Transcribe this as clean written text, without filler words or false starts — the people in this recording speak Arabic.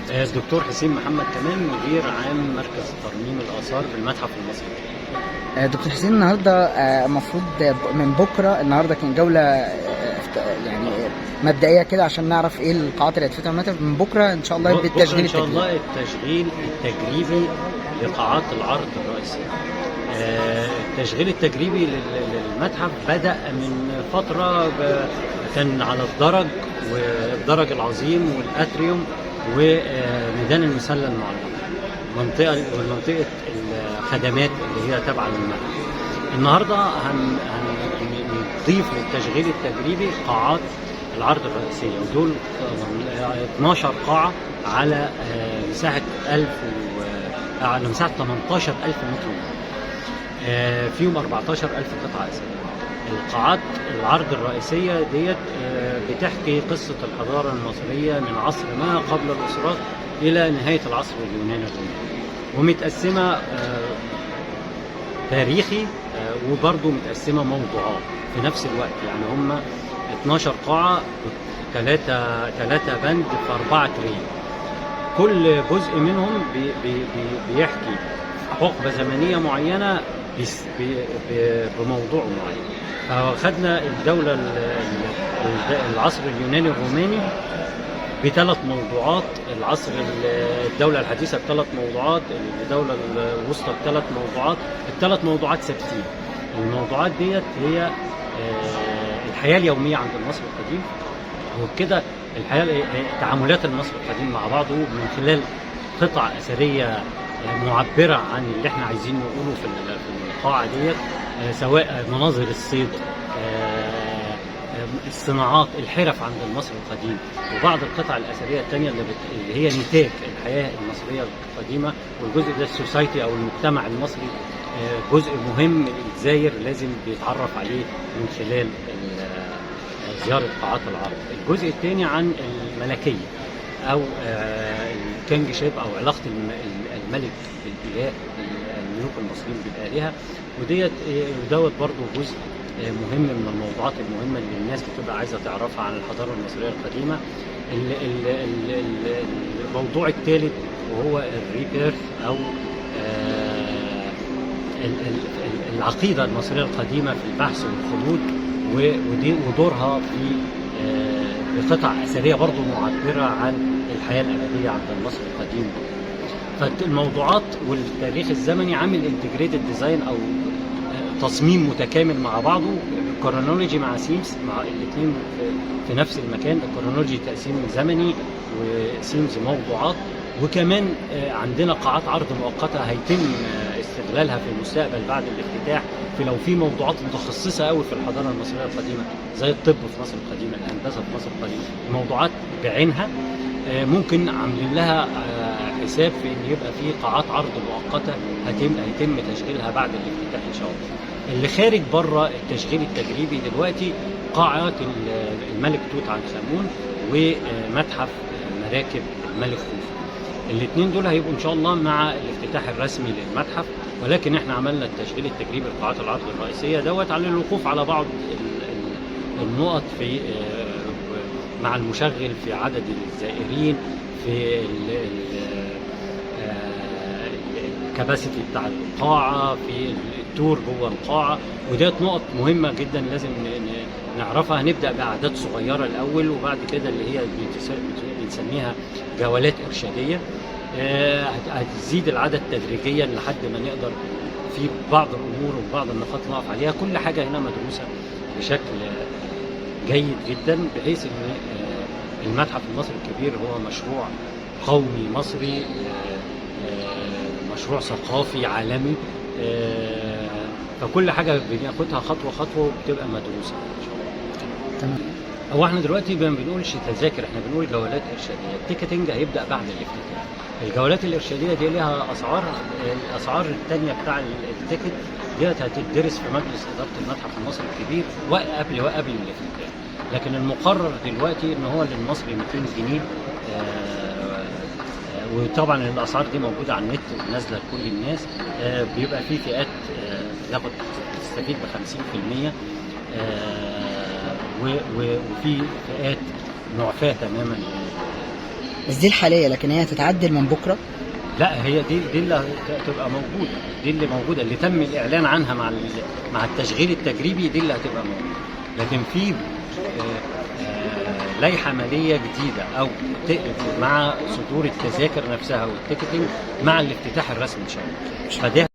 الدكتور حسين محمد كمال، مدير عام مركز ترميم الآثار بالمتحف المصري. دكتور حسين، النهارده المفروض من بكره، النهارده كان جوله يعني مبدئيه كده عشان نعرف ايه القاعات اللي هتفتح المتحف. من بكره ان شاء الله بالتشغيل ان شاء الله التشغيل التجريبي لقاعات العرض الرئيسيه. التشغيل التجريبي للمتحف بدأ من فتره، كان على والدرج العظيم والاتريوم وميدان المسله المعلق، منطقه الخدمات اللي هي تابعه للمتحف. النهارده هنضيف للتشغيل التجريبي قاعات العرض الرئيسيه، ودول 12 قاعه على مساحه 1000 على مساحه 18000 متر، فيهم 14000 قطعه اثريه. القاعات العرض الرئيسيه ديت بتحكي قصه الحضاره المصريه من عصر ما قبل الاسرات الى نهايه العصر اليوناني الروماني، ومتقسمه تاريخي وبرضه متقسمه موضوعات في نفس الوقت. يعني هم 12 قاعه، ثلاثه بند في 4 ترين، كل جزء منهم بيحكي حقبه زمنيه معينه بموضوع معين. فخدنا العصر اليوناني الروماني ب3 موضوعات، الدولة الحديثة ب3 موضوعات، الدولة الوسطى ب3 موضوعات. ال3 موضوعات ثابتين. الموضوعات ديت هي الحياة اليومية عند المصري القديم، وكده تعاملات المصري القديم مع بعضه من خلال قطع أثرية معبرة عن اللي احنا عايزين نقوله في القاعة ديت، سواء مناظر الصيد، الصناعات، الحرف عند المصري القديم، وبعض القطع الأثرية الثانية اللي هي نتاج الحياة المصرية القديمة. والجزء ده السوسايتي أو المجتمع المصري جزء مهم الجزائر لازم بيتعرف عليه من خلال زيارة قاعات العرض. الجزء الثاني عن الملكية أو الكينج شيب أو علاقة الملك بالإله، الملوك المصريين بالآلهة، ودوت برضو جزء مهم من الموضوعات المهمة اللي الناس بتبقى عايزة تعرفها عن الحضارة المصرية القديمة. الموضوع الثالث وهو الريبيرث أو العقيدة المصرية القديمة في البحث والخلود، ودورها في قطع أثرية برضو معبرة عن الحياة الأبدية عند المصري القديم. فالموضوعات والتاريخ الزمني عامل انتجريتد ديزاين أو تصميم متكامل مع بعضه، كرونولوجي مع سيمز، مع الاثنين في نفس المكان. الكرونولوجي تقسيم زمني وسيمز موضوعات. وكمان عندنا قاعات عرض مؤقته هيتم استغلالها في المستقبل بعد الافتتاح، لو في موضوعات متخصصه قوي في الحضاره المصريه القديمه زي الطب في مصر القديمه، الهندسه في مصر القديمه، موضوعات بعينها ممكن عاملين لها حساب في ان يبقى في قاعات عرض مؤقته هيتم تشغيلها بعد الافتتاح ان شاء الله. اللي خارج بره التشغيل التجريبي دلوقتي قاعات الملك توت عنخ آمون ومتحف مراكب الملك خوفو. الاثنين دول هيبقوا ان شاء الله مع الافتتاح الرسمي للمتحف، ولكن احنا عملنا التشغيل التجريبي لقاعات العرض الرئيسيه دوت على الوقوف على بعض النقط في مع المشغل في عدد الزائرين، في الكباسيتي بتاع القاعه، في التور جوه القاعه. وديت نقط مهمه جدا لازم نعرفها. هنبدا باعداد صغيره الاول، وبعد كده اللي هي بنسميها جولات ارشاديه، هتزيد العدد تدريجيا لحد ما نقدر في بعض الامور وبعض النقاط نقف عليها. كل حاجه هنا مدروسه بشكل جيد جدا، بحيث ان المتحف المصري الكبير هو مشروع قومي مصري، مشروع ثقافي عالمي، فكل حاجه بناخدها خطوه خطوه وبتبقى مدروسه ان شاء الله. تمام. هو احنا دلوقتي ما بنقولش تذاكر، احنا بنقول جولات ارشاديه. التيكتنج هيبدا بعد الافتتاح. الجولات الارشاديه دي ليها اسعار، الاسعار الثانيه بتاع التيكت ديت هتدرس في مجلس اداره المتحف المصري الكبير قبل الافتتاح. لكن المقرر دلوقتي ان هو للمصري 200 جنيه، وطبعا الاسعار دي موجوده على النت ونازله لكل الناس. بيبقى في فئات تستفيد ب 50%، وفي فئات معفاه تماما. بس دي الحاليه، لكن هي هتتعدل من بكره. لا، هي دي اللي هتبقى موجوده، دي اللي موجوده، اللي تم الاعلان عنها مع التشغيل التجريبي، دي اللي هتبقى موجوده. لكن في لائحه ماليه جديده او مع صدور التذاكر نفسها والتيكتنج مع الافتتاح الرسمي ان شاء الله. فده